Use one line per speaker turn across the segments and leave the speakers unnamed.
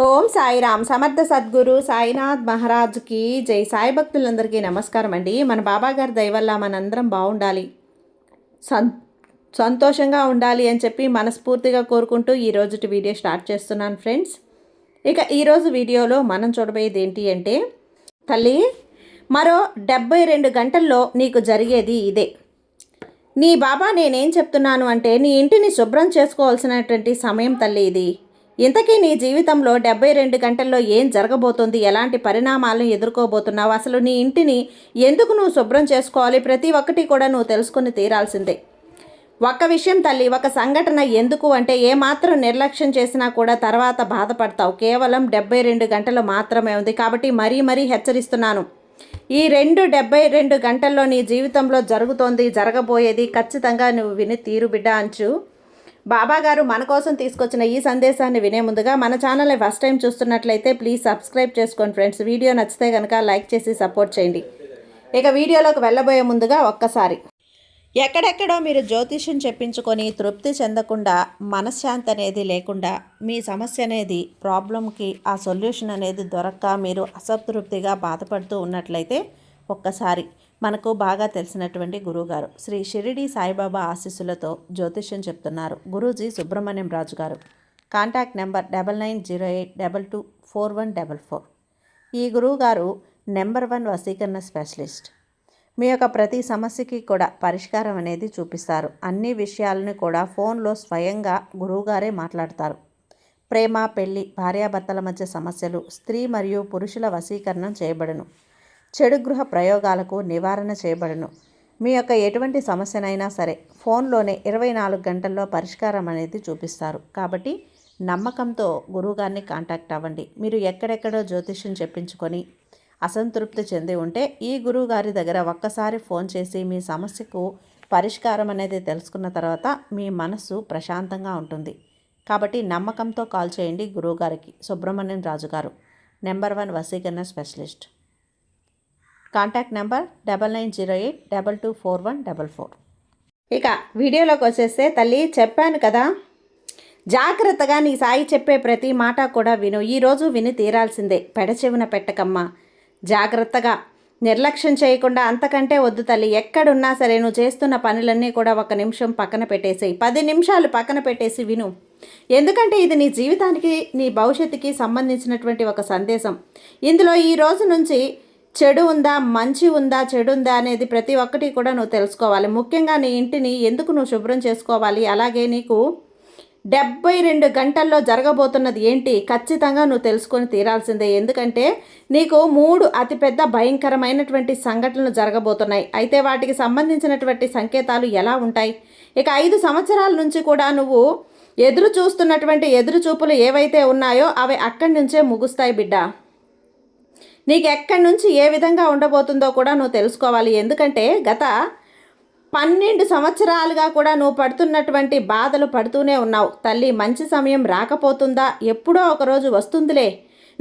ఓం సాయిరామ్. సమర్థ సద్గురు సాయినాథ్ మహారాజ్కి జై. సాయి భక్తులందరికీ నమస్కారం అండి. మన బాబాగారి దయ వల్ల మనందరం బాగుండాలి, సంతోషంగా ఉండాలి అని చెప్పి మనస్ఫూర్తిగా కోరుకుంటూ ఈరోజు వీడియో స్టార్ట్ చేస్తున్నాను ఫ్రెండ్స్. ఇక ఈరోజు వీడియోలో మనం చూడబోయేది ఏంటి అంటే, తల్లి మరో 72 గంటల్లో నీకు జరిగేది ఇదే. నీ బాబా నేనేం చెప్తున్నాను అంటే, నీ ఇంటిని శుభ్రం చేసుకోవాల్సినటువంటి సమయం తల్లి ఇది. ఇంతకీ నీ జీవితంలో 72 గంటల్లో ఏం జరగబోతుంది, ఎలాంటి పరిణామాలను ఎదుర్కోబోతున్నావు, అసలు నీ ఇంటిని ఎందుకు నువ్వు శుభ్రం చేసుకోవాలి, ప్రతి ఒక్కటి కూడా నువ్వు తెలుసుకొని తీరాల్సిందే. ఒక్క విషయం తల్లి, ఒక సంఘటన ఎందుకు అంటే, ఏమాత్రం నిర్లక్ష్యం చేసినా కూడా తర్వాత బాధపడతావు. కేవలం 72 గంటలు మాత్రమే ఉంది కాబట్టి మరీ హెచ్చరిస్తున్నాను. ఈ 72 గంటల్లో నీ జీవితంలో జరగబోయేది ఖచ్చితంగా నువ్వు విని తీరు బిడ్డ అంచు. బాబాగారు మన కోసం తీసుకొచ్చిన ఈ సందేశాన్ని వినే ముందుగా మన ఛానల్ని ఫస్ట్ టైం చూస్తున్నట్లయితే ప్లీజ్ సబ్స్క్రైబ్ చేసుకోండి ఫ్రెండ్స్. వీడియో నచ్చితే కనుక లైక్ చేసి సపోర్ట్ చేయండి. ఇక వీడియోలోకి వెళ్ళబోయే ముందుగా ఒక్కసారి, ఎక్కడెక్కడో మీరు జ్యోతిష్యం చెప్పించుకొని తృప్తి చెందకుండా, మనశ్శాంతి అనేది లేకుండా, మీ సమస్య అనేది ప్రాబ్లంకి ఆ సొల్యూషన్ అనేది దొరక్క మీరు అసంతృప్తిగా బాధపడుతూ ఉన్నట్లయితే ఒక్కసారి మనకు బాగా తెలిసినటువంటి గురువుగారు శ్రీ షిరిడి సాయిబాబా ఆశీస్సులతో జ్యోతిష్యం చెప్తున్నారు గురూజీ సుబ్రహ్మణ్యం రాజు గారు. Contact number 9908224144. ఈ గురువుగారు నెంబర్ 1 వశీకరణ స్పెషలిస్ట్. మీ యొక్క ప్రతి సమస్యకి కూడా పరిష్కారం అనేది చూపిస్తారు. అన్ని విషయాలను కూడా ఫోన్లో స్వయంగా గురువుగారే మాట్లాడతారు. ప్రేమ, పెళ్లి, భార్యాభర్తల మధ్య సమస్యలు, స్త్రీ మరియు పురుషుల వశీకరణం చేయబడును. చెడు గృహ ప్రయోగాలకు నివారణ చేయబడును. మీ యొక్క ఎటువంటి సమస్యనైనా సరే ఫోన్లోనే 24 గంటల్లో పరిష్కారం అనేది చూపిస్తారు. కాబట్టి నమ్మకంతో గురువుగారిని కాంటాక్ట్ అవ్వండి. మీరు ఎక్కడెక్కడో జ్యోతిష్యం చెప్పించుకొని అసంతృప్తి చెంది ఉంటే ఈ గురువుగారి దగ్గర ఒక్కసారి ఫోన్ చేసి మీ సమస్యకు పరిష్కారం అనేది తెలుసుకున్న తర్వాత మీ మనసు ప్రశాంతంగా ఉంటుంది. కాబట్టి నమ్మకంతో కాల్ చేయండి గురువుగారికి. సుబ్రహ్మణ్యం రాజు గారు, నెంబర్ 1 వశీకరణ స్పెషలిస్ట్. Contact number 9908224144. ఇక వీడియోలోకి వచ్చేస్తే, తల్లి చెప్పాను కదా, జాగ్రత్తగా నీ సాయి చెప్పే ప్రతి మాట కూడా విను. ఈరోజు విని తీరాల్సిందే. పెడచెవిన పెట్టకమ్మా. జాగ్రత్తగా నిర్లక్ష్యం చేయకుండా, అంతకంటే వద్దు తల్లి. ఎక్కడున్నా సరే నువ్వు చేస్తున్న పనులన్నీ కూడా 1 నిమిషం పక్కన పెట్టేసేయి. 10 నిమిషాలు పక్కన పెట్టేసి విను. ఎందుకంటే ఇది నీ జీవితానికి, నీ భవిష్యత్తుకి సంబంధించినటువంటి ఒక సందేశం. ఇందులో ఈ రోజు నుంచి చెడు ఉందా, మంచి ఉందా, చెడు ఉందా అనేది ప్రతి ఒక్కటి కూడా నువ్వు తెలుసుకోవాలి. ముఖ్యంగా నీ ఇంటిని ఎందుకు నువ్వు శుభ్రం చేసుకోవాలి, అలాగే నీకు 72 గంటల్లో జరగబోతున్నది ఏంటి ఖచ్చితంగా నువ్వు తెలుసుకొని తీరాల్సిందే. ఎందుకంటే నీకు 3 అతిపెద్ద భయంకరమైనటువంటి సంఘటనలు జరగబోతున్నాయి. అయితే వాటికి సంబంధించినటువంటి సంకేతాలు ఎలా ఉంటాయి? ఇక 5 సంవత్సరాల నుంచి కూడా నువ్వు ఎదురు చూస్తున్నటువంటి ఎదురుచూపులు ఏవైతే ఉన్నాయో అవి అక్కడి నుంచే ముగుస్తాయి బిడ్డ. నీకు ఎక్కడి నుంచి ఏ విధంగా ఉండబోతుందో కూడా నువ్వు తెలుసుకోవాలి. ఎందుకంటే గత 12 సంవత్సరాలుగా కూడా నువ్వు పడుతున్నటువంటి బాధలు పడుతూనే ఉన్నావు తల్లి. మంచి సమయం రాకపోతుందా? ఎప్పుడో ఒకరోజు వస్తుందిలే.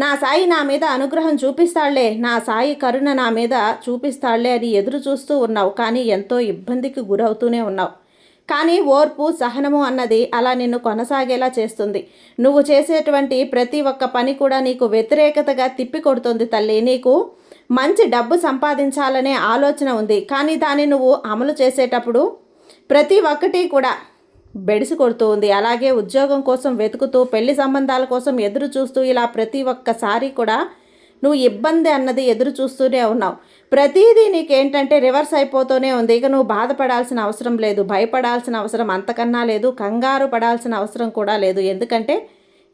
నా సాయి నా మీద అనుగ్రహం చూపిస్తాడులే, నా సాయి కరుణ నా మీద చూపిస్తాడులే అని ఎదురు చూస్తూ ఉన్నావు. కానీ ఎంతో ఇబ్బందికి గురవుతూనే ఉన్నావు. కానీ ఓర్పు, సహనము అన్నది అలా నిన్ను కొనసాగేలా చేస్తుంది. నువ్వు చేసేటువంటి ప్రతి ఒక్క పని కూడా నీకు వ్యతిరేకతగా తిప్పికొడుతుంది తల్లి. నీకు మంచి డబ్బు సంపాదించాలనే ఆలోచన ఉంది, కానీ దాన్ని నువ్వు అమలు చేసేటప్పుడు ప్రతి ఒక్కటి కూడా బెడిసి కొడుతూ ఉంది. అలాగే ఉద్యోగం కోసం వెతుకుతూ, పెళ్లి సంబంధాల కోసం ఎదురు చూస్తూ, ఇలా ప్రతి ఒక్కసారి కూడా నువ్వు ఇబ్బంది అన్నది ఎదురు చూస్తూనే ఉన్నావు. ప్రతిదీ నీకేంటంటే రివర్స్ అయిపోతూనే ఉంది. ఇక నువ్వు బాధపడాల్సిన అవసరం లేదు, భయపడాల్సిన అవసరం అంతకన్నా లేదు, కంగారు పడాల్సిన అవసరం కూడా లేదు. ఎందుకంటే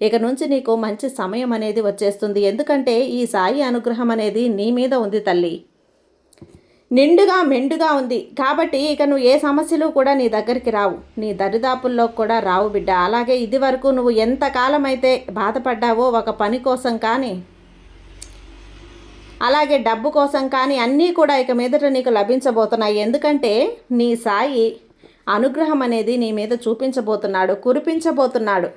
ఇక నుంచి నీకు మంచి సమయం అనేది వచ్చేస్తుంది. ఎందుకంటే ఈ సాయి అనుగ్రహం అనేది నీ మీద ఉంది తల్లి, నిండుగా మెండుగా ఉంది. కాబట్టి ఇక నువ్వు ఏ సమస్యలు కూడా నీ దగ్గరికి రావు, నీ దరిదాపుల్లో కూడా రావు బిడ్డ. అలాగే ఇది వరకు నువ్వు ఎంతకాలం అయితే బాధపడ్డావో ఒక పని కోసం కానీ, అలాగే డబ్బు కోసం కానీ, అన్నీ కూడా ఇక మీదట నీకు లభించబోతున్నాయి. ఎందుకంటే నీ సాయి అనుగ్రహం అనేది నీ మీద చూపించబోతున్నాడు, కురిపించబోతున్నాడు.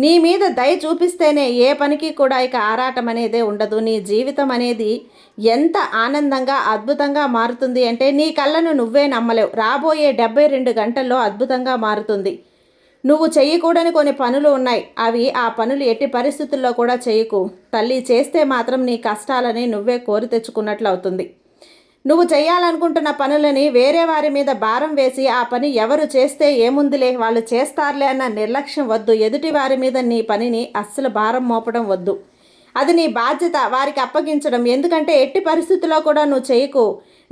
నీ మీద దయ చూపిస్తేనే ఏ పనికి కూడా ఇక ఆరాటం అనేదే ఉండదు. నీ జీవితం అనేది ఎంత ఆనందంగా, అద్భుతంగా మారుతుంది అంటే నీ కళ్ళను నువ్వే నమ్మలేవు. రాబోయే 72 గంటల్లో అద్భుతంగా మారుతుంది. నువ్వు చెయ్యకూడని కొన్ని పనులు ఉన్నాయి. ఆ పనులు ఎట్టి పరిస్థితుల్లో కూడా చేయకు తల్లి. చేస్తే మాత్రం నీ కష్టాలని నువ్వే కోరి తెచ్చుకున్నట్లు అవుతుంది. నువ్వు చేయాలనుకుంటున్న పనులని వేరే వారి మీద భారం వేసి ఆ పని ఎవరు చేస్తే ఏముందిలే వాళ్ళు చేస్తారులే అన్న నిర్లక్ష్యం వద్దు. ఎదుటి వారి మీద నీ పనిని అస్సలు భారం మోపడం వద్దు. అది నీ బాధ్యత వారికి అప్పగించడం. ఎందుకంటే ఎట్టి పరిస్థితుల్లో కూడా నువ్వు చేయకు.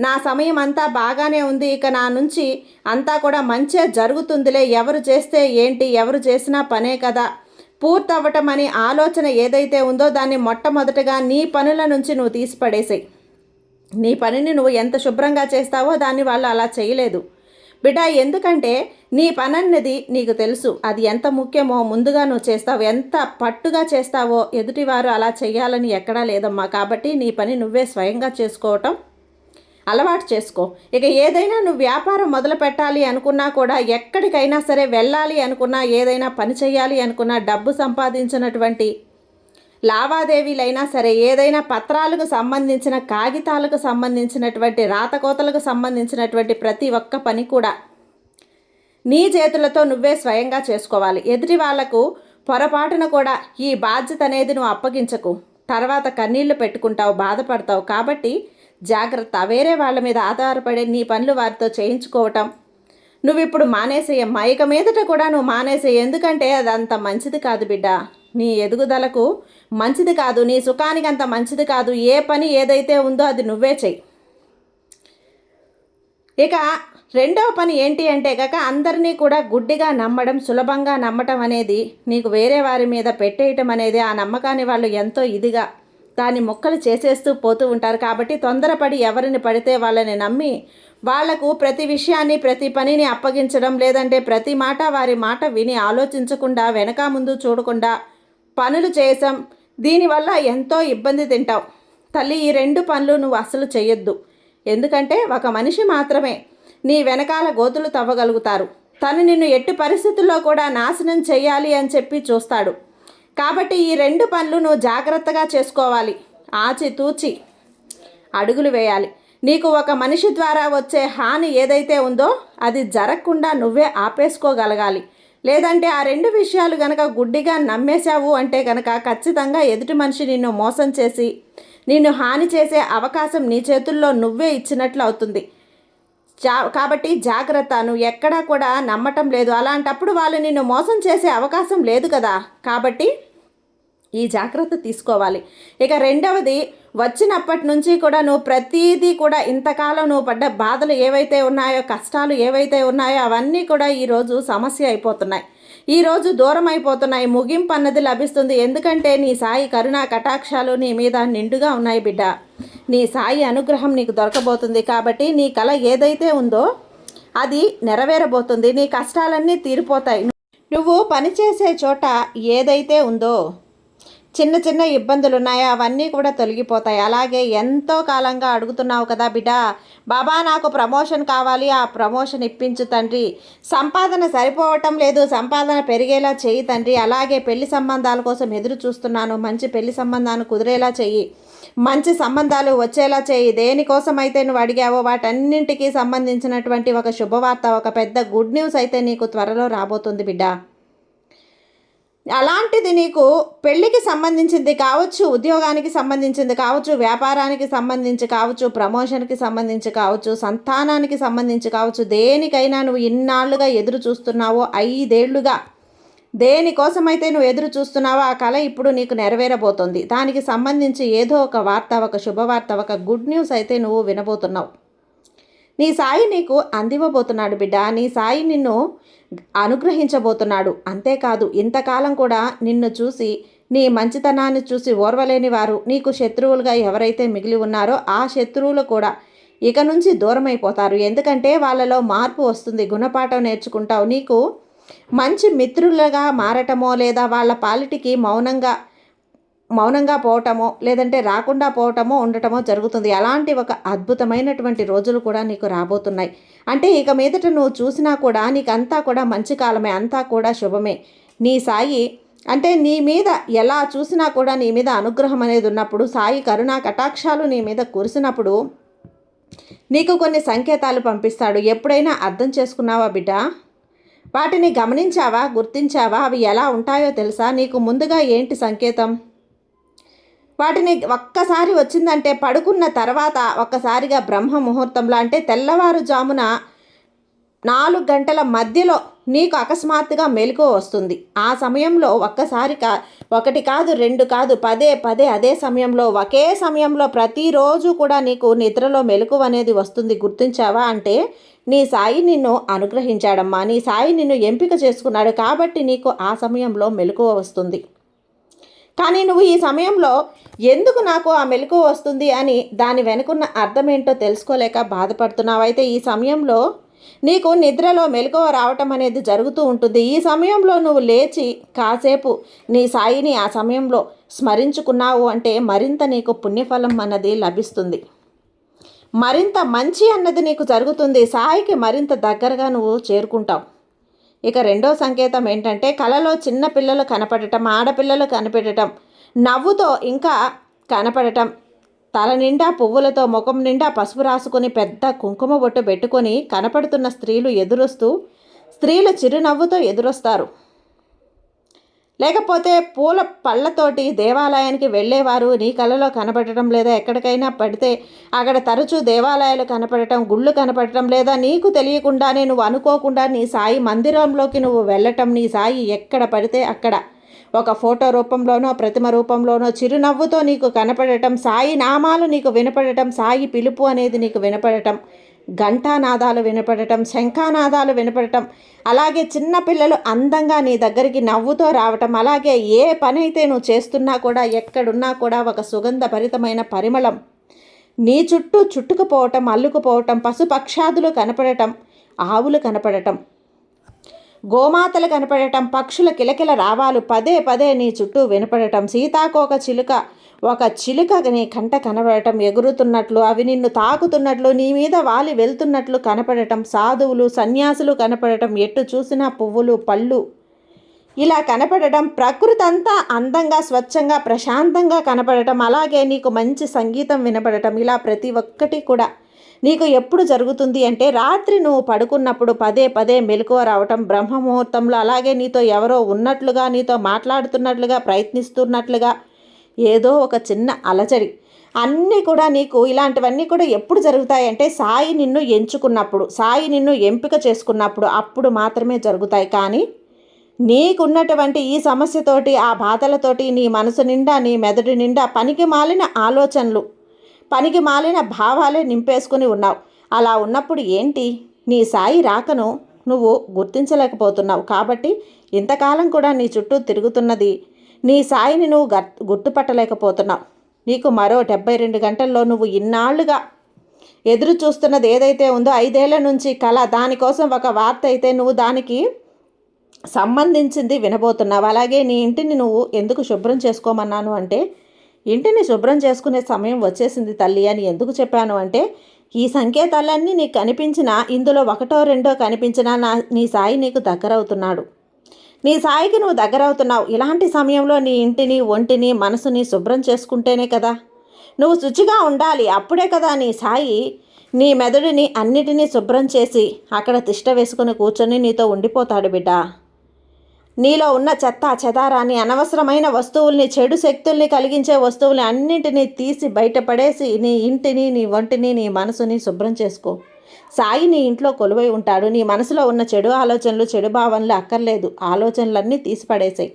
నా సమయం అంతా బాగానే ఉంది, ఇక నా నుంచి అంతా కూడా మంచిగా జరుగుతుందిలే, ఎవరు చేస్తే ఏంటి, ఎవరు చేసినా పనే కదా పూర్తవ్వటం అని ఆలోచన ఏదైతే ఉందో దాన్ని మొట్టమొదటగా నీ పనుల నుంచి నువ్వు తీసిపడేసాయి. నీ పనిని నువ్వు ఎంత శుభ్రంగా చేస్తావో దాన్ని వాళ్ళు అలా చేయలేదు బిడ్డ. ఎందుకంటే నీ పని అన్నది నీకు తెలుసు, అది ఎంత ముఖ్యమో ముందుగా నువ్వు చేస్తావు. ఎంత పట్టుగా చేస్తావో ఎదుటివారు అలా చేయాలని ఎక్కడా లేదమ్మా. కాబట్టి నీ పని నువ్వే స్వయంగా చేసుకోవటం అలవాటు చేసుకో. ఇక ఏదైనా నువ్వు వ్యాపారం మొదలు పెట్టాలి అనుకున్నా కూడా, ఎక్కడికైనా సరే వెళ్ళాలి అనుకున్నా, ఏదైనా పని చేయాలి అనుకున్నా, డబ్బు సంపాదించినటువంటి లావాదేవీలైనా సరే, ఏదైనా పత్రాలకు సంబంధించిన కాగితాలకు సంబంధించినటువంటి రాతకోతలకు సంబంధించినటువంటి ప్రతి ఒక్క పని కూడా నీ చేతులతో నువ్వే స్వయంగా చేసుకోవాలి. ఎదుటి వాళ్లకు పొరపాటున కూడా ఈ బాధ్యత అనేది నువ్వు అప్పగించకు. తర్వాత కన్నీళ్లు పెట్టుకుంటావు, బాధపడతావు. కాబట్టి జాగ్రత్త. వేరే వాళ్ళ మీద ఆధారపడే నీ పనులు వారితో చేయించుకోవటం నువ్వు ఇప్పుడు మానేసేయమ్మా. ఇక మీదట కూడా నువ్వు మానేసేయి. ఎందుకంటే అది అంత మంచిది కాదు బిడ్డ. నీ ఎదుగుదలకు మంచిది కాదు, నీ సుఖానికి అంత మంచిది కాదు. ఏ పని ఏదైతే ఉందో అది నువ్వే చెయ్యి. ఇక రెండవ పని ఏంటి అంటే కనుక, అందరినీ కూడా గుడ్డిగా నమ్మడం, సులభంగా నమ్మటం అనేది, నీకు వేరే వారి మీద పెట్టేయటం అనేది, ఆ నమ్మకాన్ని వాళ్ళు ఎంతో ఇదిగా దాన్ని మొక్కలు చేసేస్తూ పోతూ ఉంటారు. కాబట్టి తొందరపడి ఎవరిని పడితే వాళ్ళని నమ్మి వాళ్లకు ప్రతి విషయాన్ని ప్రతి పనిని అప్పగించడం, లేదంటే ప్రతి మాట వారి మాట విని ఆలోచించకుండా వెనక ముందు చూడకుండా పనులు చేసాం. దీనివల్ల ఎంతో ఇబ్బంది తింటావు తల్లి. ఈ రెండు పనులు నువ్వు అస్సలు చేయొద్దు. ఎందుకంటే ఒక మనిషి మాత్రమే నీ వెనకాల గోతులు తవ్వగలుగుతారు. తను నిన్ను ఎట్టి పరిస్థితుల్లో కూడా నాశనం చేయాలి అని చెప్పి చూస్తాడు. కాబట్టి ఈ రెండు పనులు నువ్వు జాగ్రత్తగా చేసుకోవాలి. ఆచితూచి అడుగులు వేయాలి. నీకు ఒక మనిషి ద్వారా వచ్చే హాని ఏదైతే ఉందో అది జరగకుండా నువ్వే ఆపేసుకోగలగాలి. లేదంటే ఆ రెండు విషయాలు గనక గుడ్డిగా నమ్మేశావు అంటే గనక ఖచ్చితంగా ఎదుటి మనిషి నిన్ను మోసం చేసి నిన్ను హాని చేసే అవకాశం నీ చేతుల్లో నువ్వే ఇచ్చినట్లు అవుతుంది. కాబట్టి జాగ్రత్త. నువ్వు ఎక్కడా కూడా నమ్మటం లేదు. అలాంటప్పుడు వాళ్ళు నిన్ను మోసం చేసే అవకాశం లేదు కదా. కాబట్టి ఈ జాగ్రత్త తీసుకోవాలి. ఇక రెండవది, వచ్చినప్పటి నుంచి కూడా నువ్వు ప్రతిదీ కూడా ఇంతకాలం నువ్వు పడ్డ బాధలు ఏవైతే ఉన్నాయో, కష్టాలు ఏవైతే ఉన్నాయో అవన్నీ కూడా ఈరోజు సమస్య అయిపోతున్నాయి. ఈరోజు దూరం అయిపోతున్నాయి. ముగింపు అన్నది లభిస్తుంది. ఎందుకంటే నీ సాయి కరుణా కటాక్షాలు నీ మీద నిండుగా ఉన్నాయి బిడ్డ. నీ సాయి అనుగ్రహం నీకు దొరకబోతుంది. కాబట్టి నీ కల ఏదైతే ఉందో అది నెరవేరబోతుంది. నీ కష్టాలన్నీ తీరిపోతాయి. నువ్వు పనిచేసే చోట ఏదైతే ఉందో చిన్న చిన్న ఇబ్బందులు ఉన్నాయో అవన్నీ కూడా తొలగిపోతాయి. అలాగే ఎంతో కాలంగా అడుగుతున్నావు కదా బిడ్డ, బాబా నాకు ప్రమోషన్ కావాలి, ఆ ప్రమోషన్ ఇప్పించు తండ్రి. సంపాదన సరిపోవటం లేదు, సంపాదన పెరిగేలా చెయ్యి తండ్రి. అలాగే పెళ్లి సంబంధాల కోసం ఎదురు చూస్తున్నాను, మంచి పెళ్లి సంబంధాన్ని కుదిరేలా చెయ్యి, మంచి సంబంధాలు వచ్చేలా చెయ్యి. దేనికోసం అయితే నువ్వు అడిగావో వాటన్నింటికి సంబంధించినటువంటి ఒక శుభవార్త, ఒక పెద్ద గుడ్ న్యూస్ అయితే నీకు త్వరలో రాబోతుంది బిడ్డ. అలాంటిది నీకు పెళ్ళికి సంబంధించింది కావచ్చు, ఉద్యోగానికి సంబంధించింది కావచ్చు, వ్యాపారానికి సంబంధించి కావచ్చు, ప్రమోషన్కి సంబంధించి కావచ్చు, సంతానానికి సంబంధించి కావచ్చు, దేనికైనా నువ్వు ఇన్నాళ్ళుగా ఎదురు చూస్తున్నావో, 5 ఏళ్లుగా దేనికోసమైతే నువ్వు ఎదురు చూస్తున్నావో ఆ కళ ఇప్పుడు నీకు నెరవేరబోతుంది. దానికి సంబంధించి ఏదో ఒక వార్త, ఒక శుభవార్త, ఒక గుడ్ న్యూస్ అయితే నువ్వు వినబోతున్నావు. నీ సాయి నీకు అందివ్వబోతున్నాడు బిడ్డ. నీ సాయి నిన్ను అనుగ్రహించబోతున్నాడు. అంతేకాదు, ఇంతకాలం కూడా నిన్ను చూసి, నీ మంచితనాన్ని చూసి ఓర్వలేని వారు, నీకు శత్రువులుగా ఎవరైతే మిగిలి ఉన్నారో ఆ శత్రువులు కూడా ఇక నుంచి దూరమైపోతారు. ఎందుకంటే వాళ్ళలో మార్పు వస్తుంది. గుణపాఠం నేర్చుకుంటావు. నీకు మంచి మిత్రులుగా మారటమో, లేదా వాళ్ళ పాలిటికి మౌనంగా పోవటమో, లేదంటే రాకుండా పోవటమో ఉండటమో జరుగుతుంది. అలాంటి ఒక అద్భుతమైనటువంటి రోజులు కూడా నీకు రాబోతున్నాయి. అంటే ఇక మీదట నువ్వు చూసినా కూడా నీకంతా కూడా మంచి కాలమే, అంతా కూడా శుభమే. నీ సాయి అంటే నీ మీద ఎలా చూసినా కూడా నీ మీద అనుగ్రహం అనేది ఉన్నప్పుడు, సాయి కరుణా కటాక్షాలు నీ మీద కురిసినప్పుడు నీకు కొన్ని సంకేతాలు పంపిస్తాడు. ఎప్పుడైనా అర్థం చేసుకున్నావా బిడ్డ? వాటిని గమనించావా, గుర్తించావా? అవి ఎలా ఉంటాయో తెలుసా? నీకు ముందుగా ఏంటి సంకేతం? వాటిని ఒక్కసారి వచ్చిందంటే పడుకున్న తర్వాత ఒక్కసారిగా బ్రహ్మ ముహూర్తంలో, అంటే తెల్లవారుజామున 4 గంటల మధ్యలో నీకు అకస్మాత్తుగా మెలకువ వస్తుంది. ఆ సమయంలో ఒక్కసారి ఒకటి కాదు, రెండు కాదు, పదే పదే అదే సమయంలో, ఒకే సమయంలో ప్రతిరోజు కూడా నీకు నిద్రలో మెలకువ అనేది వస్తుంది. గుర్తించావా? అంటే నీ సాయి నిన్ను అనుగ్రహించాడమ్మా. నీ సాయి నిన్ను ఎంపిక చేసుకున్నాడు కాబట్టి నీకు ఆ సమయంలో మెలకువ వస్తుంది. కానీ నువ్వు ఈ సమయంలో ఎందుకు నాకు ఆ మెలకువ వస్తుంది అని దాని వెనుకున్న అర్థం ఏంటో తెలుసుకోలేక బాధపడుతున్నావు. అయితే ఈ సమయంలో నీకు నిద్రలో మెలకువ రావటం అనేది జరుగుతూ ఉంటుంది. ఈ సమయంలో నువ్వు లేచి కాసేపు నీ సాయిని ఆ సమయంలో స్మరించుకున్నావు అంటే మరింత నీకు పుణ్యఫలం అన్నది లభిస్తుంది. మరింత మంచి అన్నది నీకు జరుగుతుంది. సాయికి మరింత దగ్గరగా నువ్వు చేరుకుంటావు. ఇక రెండో సంకేతం ఏంటంటే కలలో చిన్న పిల్లలు కనపడటం, ఆడపిల్లలు కనపడటం, నవ్వుతో ఇంకా కనపడటం, తల నిండా పువ్వులతో, ముఖం నిండా పసుపు రాసుకొని, పెద్ద కుంకుమ బొట్టు పెట్టుకొని కనపడుతున్న స్త్రీలు చిరునవ్వుతో ఎదురొస్తారు. లేకపోతే పూల పళ్ళతోటి దేవాలయానికి వెళ్ళేవారు నీ కలలో కనపడటం, లేదా ఎక్కడికైనా పడితే అక్కడ తరచూ దేవాలయాలు కనపడటం, గుళ్ళు కనపడటం, లేదా నీకు తెలియకుండానే నువ్వు అనుకోకుండా నీ సాయి మందిరంలోకి నువ్వు వెళ్ళటం, నీ సాయి ఎక్కడ పడితే అక్కడ ఒక ఫోటో రూపంలోనో ప్రతిమ రూపంలోనో చిరునవ్వుతో నీకు కనపడటం, సాయి నామాలు నీకు వినపడటం, సాయి పిలుపు అనేది నీకు వినపడటం, ఘంటానాదాలు వినపడటం, శంఖానాదాలు వినపడటం, అలాగే చిన్నపిల్లలు అందంగా నీ దగ్గరికి నవ్వుతో రావటం, అలాగే ఏ పని అయితే నువ్వు చేస్తున్నా కూడా ఎక్కడున్నా కూడా ఒక సుగంధభరితమైన పరిమళం నీ చుట్టూ చుట్టుకుపోవటం, అల్లుకుపోవటం, పశుపక్షాదులు కనపడటం, ఆవులు కనపడటం, గోమాతలు కనపడటం, పక్షుల కిలకిల రావాలు పదే పదే నీ చుట్టూ వినపడటం, సీతాకోక చిలుక నీ కంట కనపడటం, ఎగురుతున్నట్లు, అవి నిన్ను తాకుతున్నట్లు, నీ మీద వాలి వెళ్తున్నట్లు కనపడటం, సాధువులు సన్యాసులు కనపడటం, ఎటు చూసినా పువ్వులు పళ్ళు ఇలా కనపడటం, ప్రకృతి అంతా అందంగా స్వచ్ఛంగా ప్రశాంతంగా కనపడటం, అలాగే నీకు మంచి సంగీతం వినపడటం, ఇలా ప్రతి ఒక్కటి కూడా నీకు ఎప్పుడు జరుగుతుంది అంటే రాత్రి నువ్వు పడుకున్నప్పుడు పదే పదే మెలకువ రావటం, బ్రహ్మముహూర్తంలో, అలాగే నీతో ఎవరో ఉన్నట్లుగా, నీతో మాట్లాడుతున్నట్లుగా, ప్రయత్నిస్తున్నట్లుగా, ఏదో ఒక చిన్న అలజడి, అన్నీ కూడా నీకు ఇలాంటివన్నీ కూడా ఎప్పుడు జరుగుతాయంటే సాయి నిన్ను ఎంచుకున్నప్పుడు, సాయి నిన్ను ఎంపిక చేసుకున్నప్పుడు అప్పుడు మాత్రమే జరుగుతాయి. కానీ నీకున్నటువంటి ఈ సమస్యతోటి, ఆ బాధలతోటి నీ మనసు నిండా, నీ మెదడు నిండా పనికి మాలిన ఆలోచనలు, పనికి మాలిన భావాలే నింపేసుకుని ఉన్నావు. అలా ఉన్నప్పుడు ఏంటి, నీ సాయి రాకను నువ్వు గుర్తించలేకపోతున్నావు. కాబట్టి ఇంతకాలం కూడా నీ చుట్టూ తిరుగుతున్నది నీ సాయిని నువ్వు గుర్తుపట్టలేకపోతున్నావు. నీకు మరో 72 గంటల్లో నువ్వు ఇన్నాళ్లుగా ఎదురు చూస్తున్నది ఏదైతే ఉందో 5 ఏళ్ల నుంచి కళ, దానికోసం ఒక వార్త అయితే నువ్వు దానికి సంబంధించింది వినబోతున్నావు. అలాగే నీ ఇంటిని నువ్వు ఎందుకు శుభ్రం చేసుకోమన్నాను అంటే, ఇంటిని శుభ్రం చేసుకునే సమయం వచ్చేసింది తల్లి అని ఎందుకు చెప్పాను అంటే, ఈ సంకేతాలన్నీ నీకు కనిపించినా, ఇందులో ఒకటో రెండో కనిపించినా నీ సాయి నీకు దగ్గరవుతున్నాడు. నీ సాయికి నువ్వు దగ్గరవుతున్నావు. ఇలాంటి సమయంలో నీ ఇంటిని, ఒంటిని, మనసుని శుభ్రం చేసుకుంటేనే కదా నువ్వు శుచిగా ఉండాలి. అప్పుడే కదా నీ సాయి నీ మెదడుని అన్నిటినీ శుభ్రం చేసి అక్కడ తిష్ట వేసుకుని కూర్చొని నీతో ఉండిపోతాడు బిడ్డ. నీలో ఉన్న చెత్త చెదారాన్ని, అనవసరమైన వస్తువుల్ని, చెడు శక్తుల్ని కలిగించే వస్తువుల్ని అన్నింటినీ తీసి బయటపడేసి నీ ఇంటిని, నీ ఒంటిని, నీ మనసుని శుభ్రం చేసుకో. సాయి నీ ఇంట్లో కొలువై ఉంటాడు. నీ మనసులో ఉన్న చెడు ఆలోచనలు, చెడు భావనలు అక్కర్లేదు. ఆలోచనలన్నీ తీసి పడేసాయి.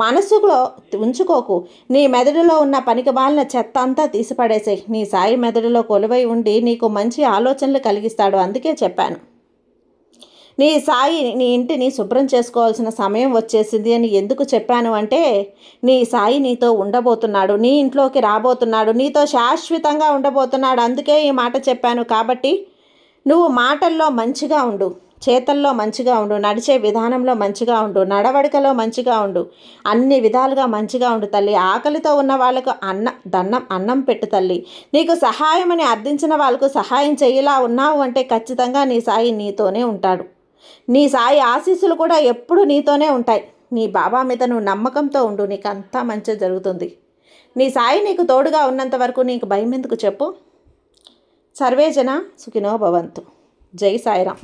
మనసులో ఉంచుకోకు. నీ మెదడులో ఉన్న పనికిమాలిన చెత్త అంతా తీసి పడేసాయి. నీ సాయి మెదడులో కొలువై ఉండి నీకు మంచి ఆలోచనలు కలిగిస్తాడు. అందుకే చెప్పాను, నీ సాయి నీ ఇంటిని శుభ్రం చేసుకోవాల్సిన సమయం వచ్చేసింది అని ఎందుకు చెప్పాను అంటే, నీ సాయి నీతో ఉండబోతున్నాడు, నీ ఇంట్లోకి రాబోతున్నాడు, నీతో శాశ్వతంగా ఉండబోతున్నాడు. అందుకే ఈ మాట చెప్పాను. కాబట్టి నువ్వు మాటల్లో మంచిగా ఉండు, చేతల్లో మంచిగా ఉండు, నడిచే విధానంలో మంచిగా ఉండు, నడవడికలో మంచిగా ఉండు, అన్ని విధాలుగా మంచిగా ఉండు తల్లి. ఆకలితో ఉన్న వాళ్ళకు అన్నం పెట్టు తల్లి. నీకు సహాయమని అర్థించిన వాళ్ళకు సహాయం చేయేలా ఉన్నావు అంటే ఖచ్చితంగా నీ సాయి నీతోనే ఉంటాడు. నీ సాయి ఆశీస్సులు కూడా ఎప్పుడు నీతోనే ఉంటాయి. నీ బాబా మీద నువ్వు నమ్మకంతో ఉండు, నీకు అంతా మంచి జరుగుతుంది. నీ సాయి నీకు తోడుగా ఉన్నంత వరకు నీకు భయం ఎందుకు చెప్పు. సర్వేజన సుఖినో భవంతు. జై సాయిరాం.